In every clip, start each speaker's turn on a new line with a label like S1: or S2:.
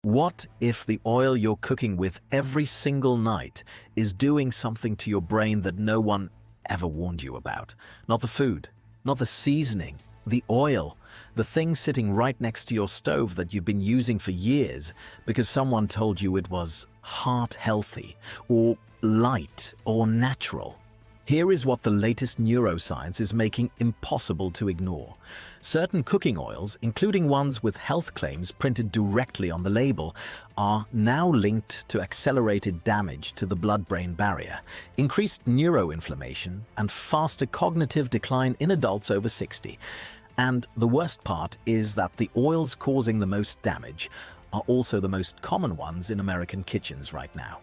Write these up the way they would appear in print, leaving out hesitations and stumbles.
S1: What if the oil you're cooking with every single night is doing something to your brain that no one ever warned you about? Not the food, not the seasoning, the oil, the thing sitting right next to your stove that you've been using for years because someone told you it was heart healthy or light or natural. Here is what the latest neuroscience is making impossible to ignore. Certain cooking oils, including ones with health claims printed directly on the label, are now linked to accelerated damage to the blood-brain barrier, increased neuroinflammation, and faster cognitive decline in adults over 60. And the worst part is that the oils causing the most damage are also the most common ones in American kitchens right now.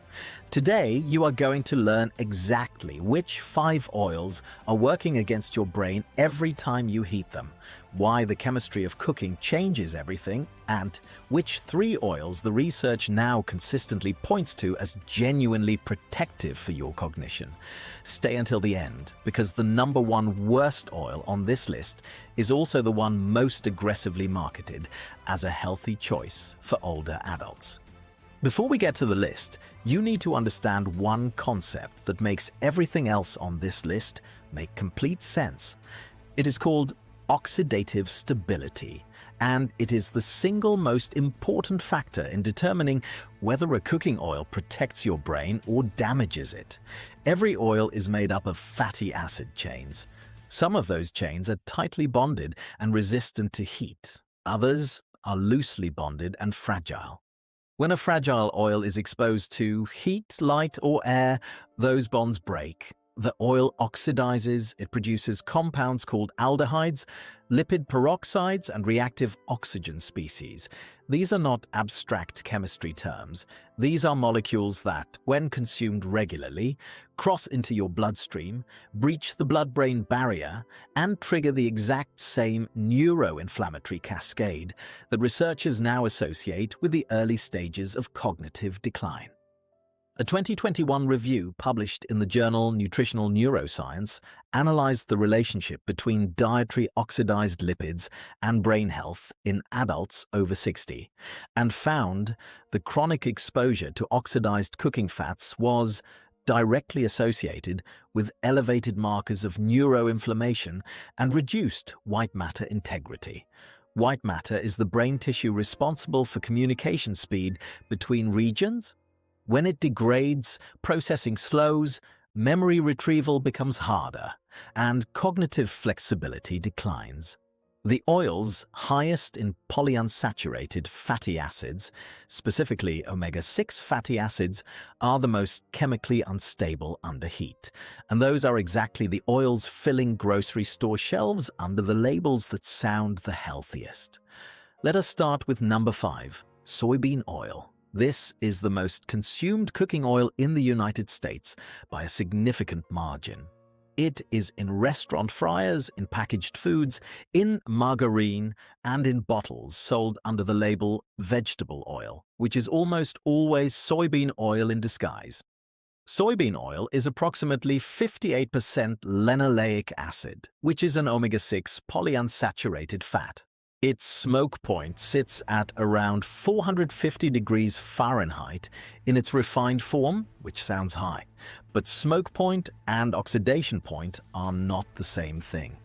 S1: Today, you are going to learn exactly which 5 oils are working against your brain every time you heat them, why the chemistry of cooking changes everything, and which 3 oils the research now consistently points to as genuinely protective for your cognition. Stay until the end, because the #1 worst oil on this list is also the one most aggressively marketed as a healthy choice for older adults. Before we get to the list, you need to understand one concept that makes everything else on this list make complete sense. It is called oxidative stability, and it is the single most important factor in determining whether a cooking oil protects your brain or damages it. Every oil is made up of fatty acid chains. Some of those chains are tightly bonded and resistant to heat. Others are loosely bonded and fragile. When a fragile oil is exposed to heat, light, or air, those bonds break. The oil oxidizes, it produces compounds called aldehydes, lipid peroxides, and reactive oxygen species. These are not abstract chemistry terms. These are molecules that, when consumed regularly, cross into your bloodstream, breach the blood-brain barrier, and trigger the exact same neuroinflammatory cascade that researchers now associate with the early stages of cognitive decline. A 2021 review published in the journal Nutritional Neuroscience analyzed the relationship between dietary oxidized lipids and brain health in adults over 60 and found the chronic exposure to oxidized cooking fats was directly associated with elevated markers of neuroinflammation and reduced white matter integrity. White matter is the brain tissue responsible for communication speed between regions. When it degrades, processing slows, memory retrieval becomes harder, and cognitive flexibility declines. The oils highest in polyunsaturated fatty acids, specifically omega-6 fatty acids, are the most chemically unstable under heat, and those are exactly the oils filling grocery store shelves under the labels that sound the healthiest. Let us start with number 5, soybean oil. This is the most consumed cooking oil in the United States by a significant margin. It is in restaurant fryers, in packaged foods, in margarine, and in bottles sold under the label vegetable oil, which is almost always soybean oil in disguise. Soybean oil is approximately 58% linoleic acid, which is an omega-6 polyunsaturated fat. Its smoke point sits at around 450 degrees Fahrenheit in its refined form, which sounds high. But smoke point and oxidation point are not the same thing.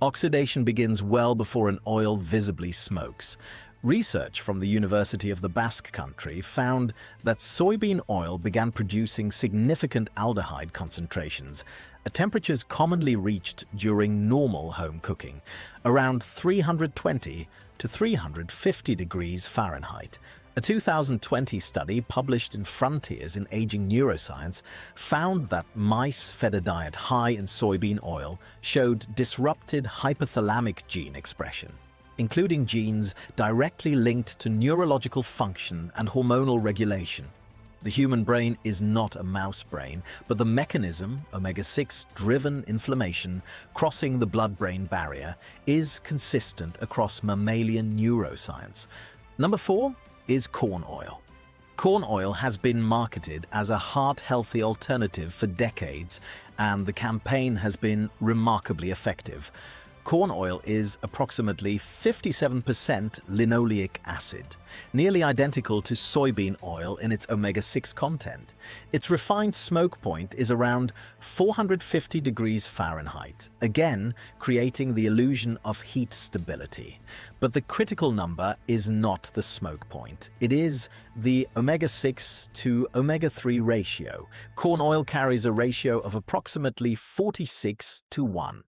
S1: Oxidation begins well before an oil visibly smokes. Research from the University of the Basque Country found that soybean oil began producing significant aldehyde concentrations at temperatures commonly reached during normal home cooking, around 320 to 350 degrees Fahrenheit. A 2020 study published in Frontiers in Aging Neuroscience found that mice fed a diet high in soybean oil showed disrupted hypothalamic gene expression, including genes directly linked to neurological function and hormonal regulation. The human brain is not a mouse brain, but the mechanism, omega-6-driven inflammation crossing the blood-brain barrier, is consistent across mammalian neuroscience. Number 4 is corn oil. Corn oil has been marketed as a heart-healthy alternative for decades, and the campaign has been remarkably effective. Corn oil is approximately 57% linoleic acid, nearly identical to soybean oil in its omega-6 content. Its refined smoke point is around 450 degrees Fahrenheit, again creating the illusion of heat stability. But the critical number is not the smoke point. It is the omega-6 to omega-3 ratio. Corn oil carries a ratio of approximately 46:1.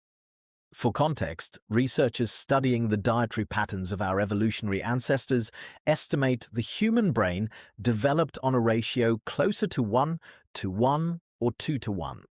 S1: For context, researchers studying the dietary patterns of our evolutionary ancestors estimate the human brain developed on a ratio closer to 1:1 or 2:1.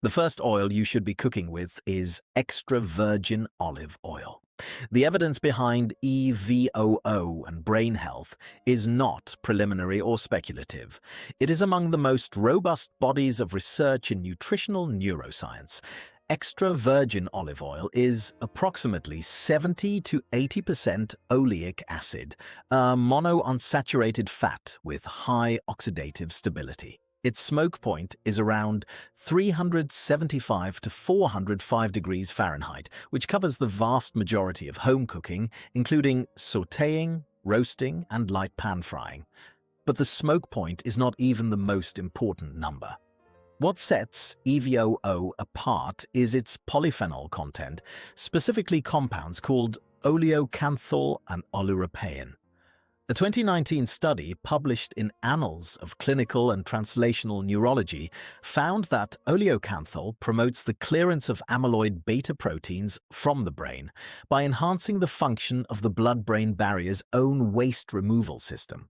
S1: The first oil you should be cooking with is extra virgin olive oil. The evidence behind EVOO and brain health is not preliminary or speculative. It is among the most robust bodies of research in nutritional neuroscience. Extra virgin olive oil is approximately 70 to 80% oleic acid, a monounsaturated fat with high oxidative stability. Its smoke point is around 375 to 405 degrees Fahrenheit, which covers the vast majority of home cooking, including sautéing, roasting, and light pan frying. But the smoke point is not even the most important number. What sets EVOO apart is its polyphenol content, specifically compounds called oleocanthal and oleuropein. A 2019 study published in Annals of Clinical and Translational Neurology found that oleocanthal promotes the clearance of amyloid beta proteins from the brain by enhancing the function of the blood-brain barrier's own waste removal system.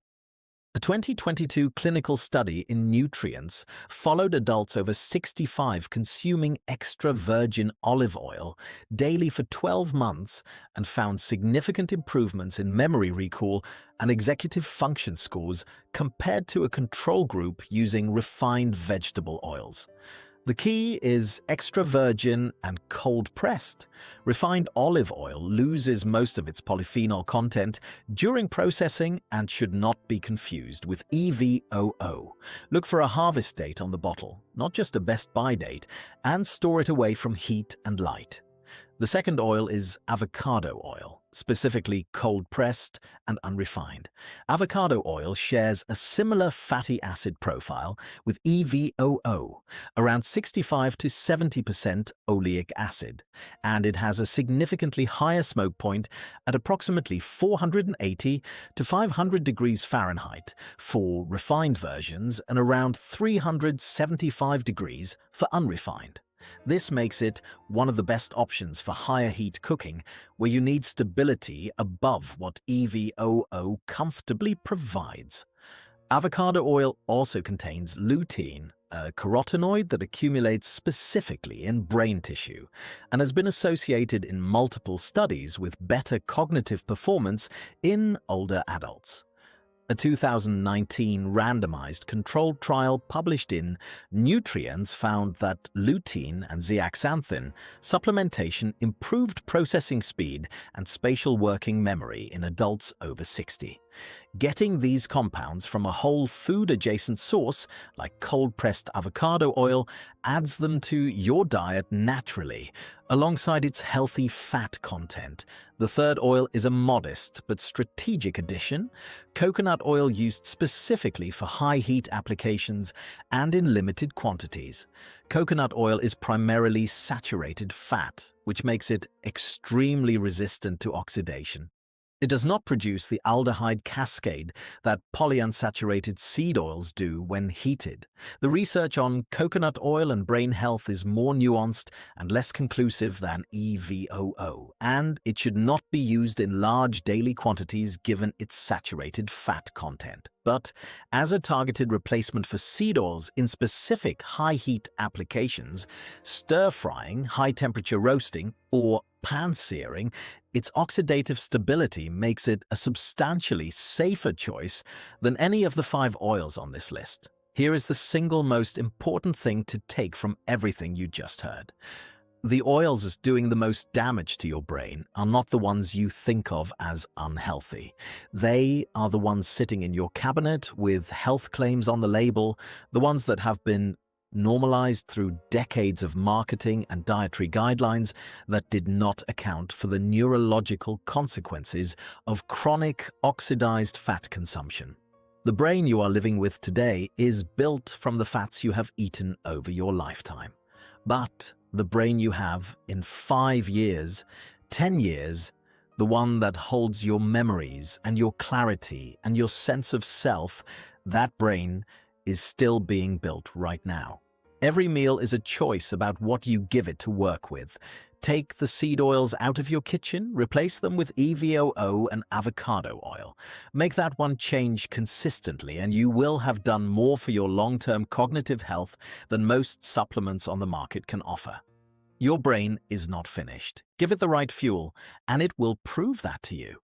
S1: A 2022 clinical study in Nutrients followed adults over 65 consuming extra virgin olive oil daily for 12 months and found significant improvements in memory recall and executive function scores compared to a control group using refined vegetable oils. The key is extra virgin and cold-pressed. Refined olive oil loses most of its polyphenol content during processing and should not be confused with EVOO. Look for a harvest date on the bottle, not just a best buy date, and store it away from heat and light. The second oil is avocado oil, specifically cold-pressed and unrefined. Avocado oil shares a similar fatty acid profile with EVOO, around 65 to 70% oleic acid, and it has a significantly higher smoke point at approximately 480 to 500 degrees Fahrenheit for refined versions and around 375 degrees for unrefined. This makes it one of the best options for higher heat cooking, where you need stability above what EVOO comfortably provides. Avocado oil also contains lutein, a carotenoid that accumulates specifically in brain tissue and has been associated in multiple studies with better cognitive performance in older adults. A 2019 randomized controlled trial published in Nutrients found that lutein and zeaxanthin supplementation improved processing speed and spatial working memory in adults over 60. Getting these compounds from a whole food-adjacent source, like cold-pressed avocado oil, adds them to your diet naturally, alongside its healthy fat content. The third oil is a modest but strategic addition, coconut oil used specifically for high-heat applications and in limited quantities. Coconut oil is primarily saturated fat, which makes it extremely resistant to oxidation. It does not produce the aldehyde cascade that polyunsaturated seed oils do when heated. The research on coconut oil and brain health is more nuanced and less conclusive than EVOO, and it should not be used in large daily quantities given its saturated fat content. But as a targeted replacement for seed oils in specific high-heat applications, stir-frying, high-temperature roasting, or pan-searing, its oxidative stability makes it a substantially safer choice than any of the 5 oils on this list. Here is the single most important thing to take from everything you just heard. The oils doing the most damage to your brain are not the ones you think of as unhealthy. They are the ones sitting in your cabinet with health claims on the label, the ones that have been normalized through decades of marketing and dietary guidelines that did not account for the neurological consequences of chronic oxidized fat consumption. The brain you are living with today is built from the fats you have eaten over your lifetime. But the brain you have in 5 years, 10 years, the one that holds your memories and your clarity and your sense of self, that brain is still being built right now. Every meal is a choice about what you give it to work with. Take the seed oils out of your kitchen, replace them with EVOO and avocado oil. Make that one change consistently, and you will have done more for your long-term cognitive health than most supplements on the market can offer. Your brain is not finished. Give it the right fuel, and it will prove that to you.